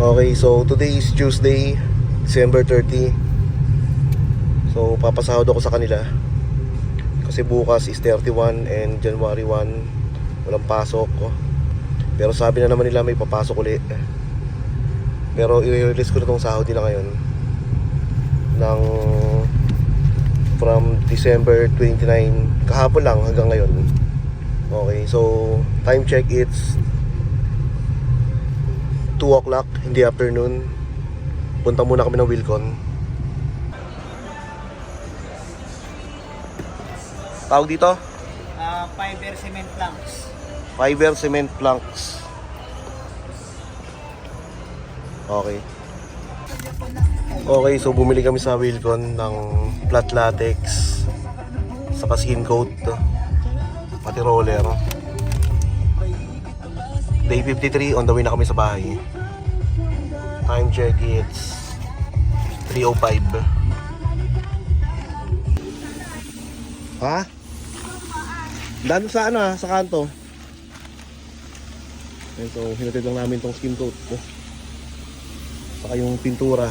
Okay, so today is Tuesday, December 30. So papasahod ako sa kanila kasi bukas is 31 and January 1 walang pasok. Pero sabi na naman nila may papasok ulit. Pero i-release ko na tong sahod nila ngayon ng from December 29 kahapon lang hanggang ngayon. Okay, so time check, it's 2 o'clock in the afternoon. Punta muna kami ng Wilcon. Tawag dito? Fiber cement planks. Fiber cement planks. Okay. Okay, so bumili kami sa Wilcon ng flat latex saka skin coat pati roller. Day 53, on the way na kami sa bahay. Time check, it's 3:05. Ha? Daan sa ano sa kanto. Ito, hinatid lang namin tong skin coat. Saka yung pintura.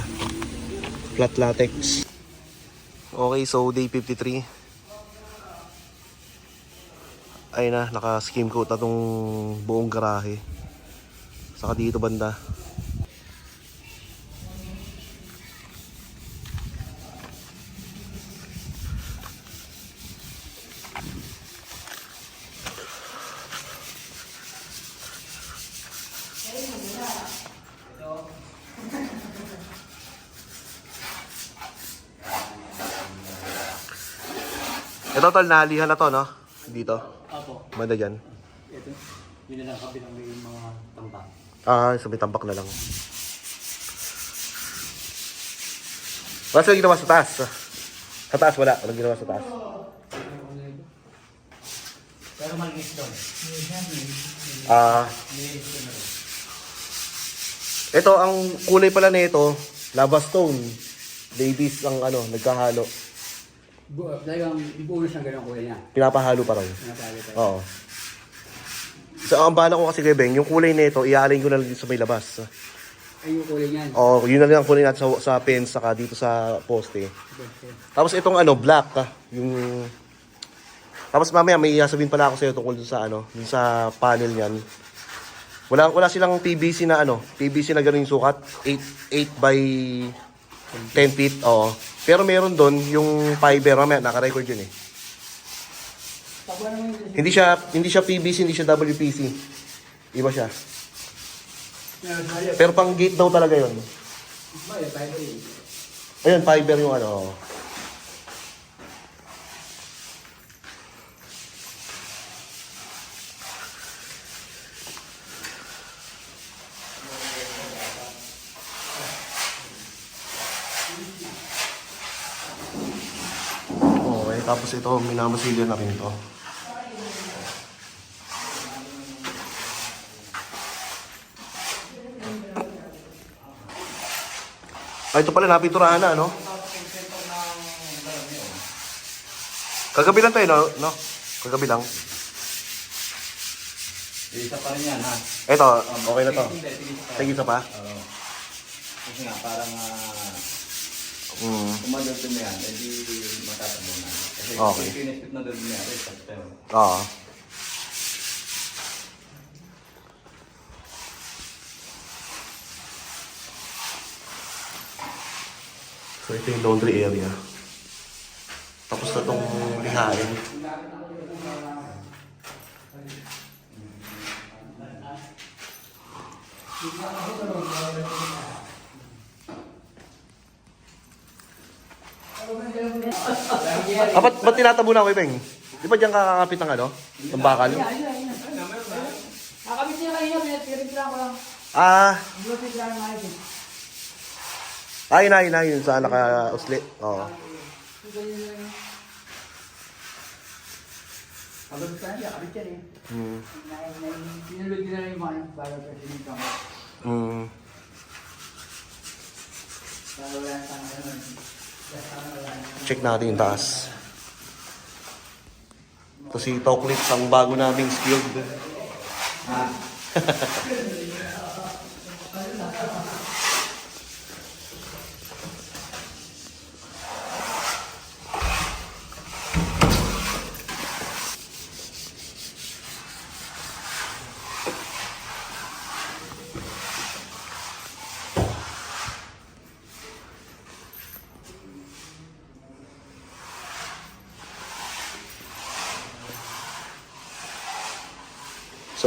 Flat latex. Okay, so day 53. Ayun na, naka-skim coat na tong buong garahe. Saka dito banda. Ito tol, nalihan na to, no? Dito. Opo. Banda dyan. Ito. Yun na lang kabilang yung mga tambak. Ah, sa may tambak na lang. Wala silang ginawa sa taas. Sa taas wala. Walang ginawa sa taas. Pero malinis doon. Ito, ang kulay pala nito, lava stone. Ladies ang ano, nagkahalo. Talagang ibuo na siyang ganyan kulay niya. Pinapahalo pa raw. Pinapahalo pa. Oo. So, ang bala ko kasi kay Beng, yung kulay nito, iaalin ko na lang dito sa may labas. Ay, yung kulay niyan. Oo, yun na lang ang kulay natin sa fence, saka dito sa poste. Tapos itong ano, black, yung... Tapos mamaya may sabihin pala ako sa iyo tungkol dun sa ano, dun sa panel niyan. Wala silang PVC na ano, PVC na ganun yung sukat, 8 by 10 feet, oo. Pero meron doon yung fiber, mamaya naka-record yun eh. Hindi siya PVC, hindi siya WPC. Iba siya. Pero pang gate daw talaga yun. Ayun, fiber yung ano. Okay, tapos ito, minamasilya na rin ito. Ah, ito pala, napinturahan na, no? Kagabi lang tayo, no? Kagabi lang. Isa pa rin yan, ha? Ito, okay na to. Tigisa pa? Oo. Kasi nga, parang Mm. kumadagdag na yan, hindi matatabo na. Kasi Okay. pinespit na doon niya, rin sa pero. Oo. So ito yung laundry area. Tapos na tong lihain. Ba't tinatabo na ako, Beng? Di ba diyan kakakapit ng ano? Ng bakal? Nakakabit niya kanina, pinag-tira ko lang. Ah, Bluetooth lang ng ayos. yun sa naka-usli. Oo. Kabit ka na, kabit yan eh. Hmm. Pinulod din na yung mga para sa sininto. Hmm. Para wala na tanga naman. Check natin yung taas. Ito si Toklits, ang bago naming skilled.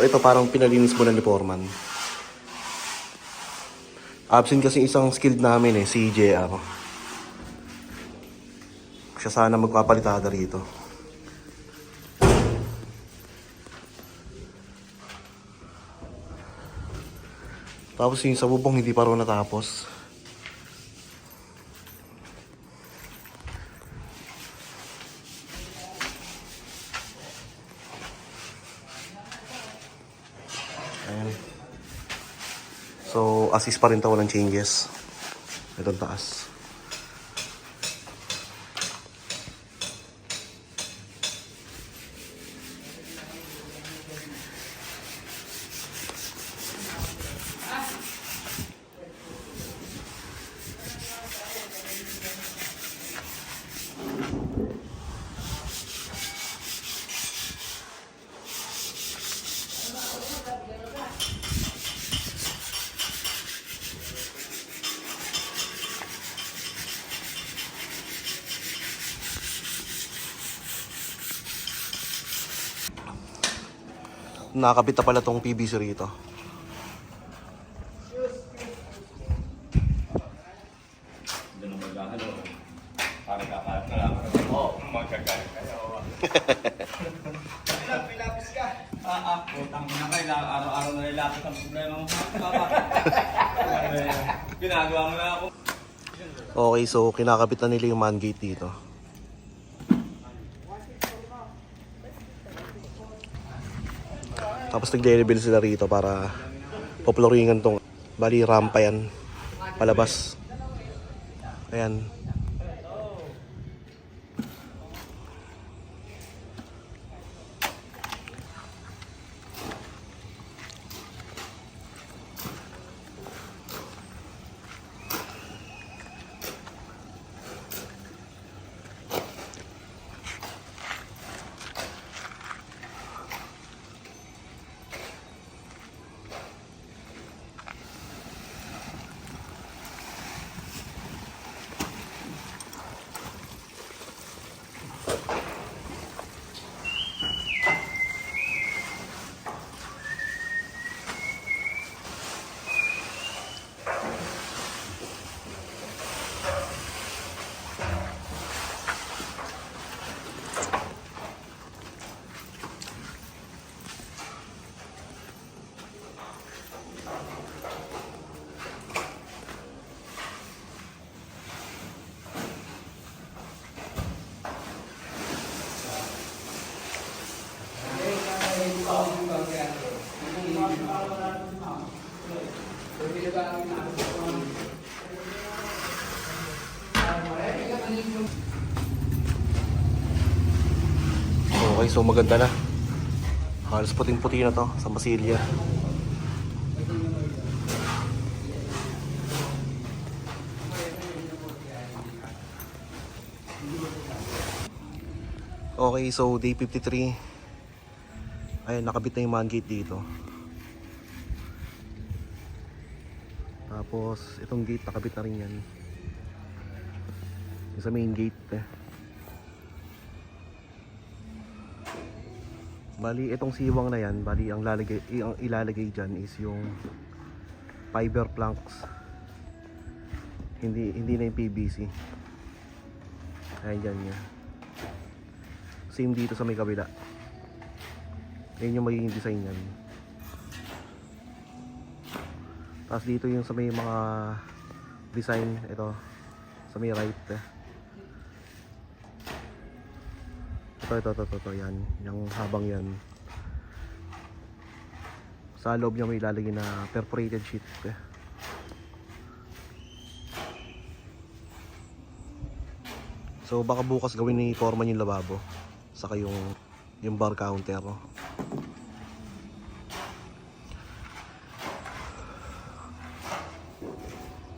So ito parang pinalinis muna ni Foreman. Absent kasi isang skilled namin si JR. Siya sana magpapalitada rito. Tapos yung sa bubong hindi pa rin natapos. Ayan. So, assist pa rin ito, walang changes. Itong taas. Nakakabit na pala tong PVC rito. Doon ang maghahalo. Parang kakalat na lang. Oo, magkakalit kayo. Pilapis ka. Utang na kayo. Araw-araw na nilapit ang problema mo. Pinagawa mo na ako. Okay, so kinakabit na nila yung man gate dito. Tapos nagde-level sila rito para poploringan tong bali rampa yan palabas. Ayan. Okay, so maganda na. Halos puting-puti na to sa Masilya. Okay, so day 53. Ayun, nakabit na yung man gate dito. Tapos, itong gate nakabit na rin yan. Yung sa main gate. Bali, itong siwang na yan, bali, ang ilalagay dyan is yung fiber planks. Hindi na yung PVC. Ayan dyan yan. Same dito sa may kabila. Yan yung magiging design yan. Tapos dito yung sa may mga design, ito sa may right. Ito, yan. Yung habang yan. Sa loob niya may ilalagay na perforated sheet. So baka bukas gawin ni Foreman yung lababo. Saka yung bar counter.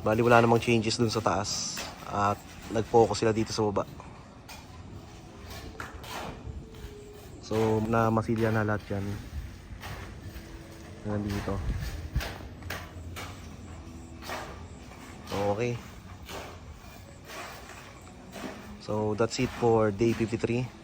Bali wala namang changes dun sa taas. At nag-focus sila dito sa baba. So, na masilya na lahat yan. Nandito. Okay. So, that's it for day 53.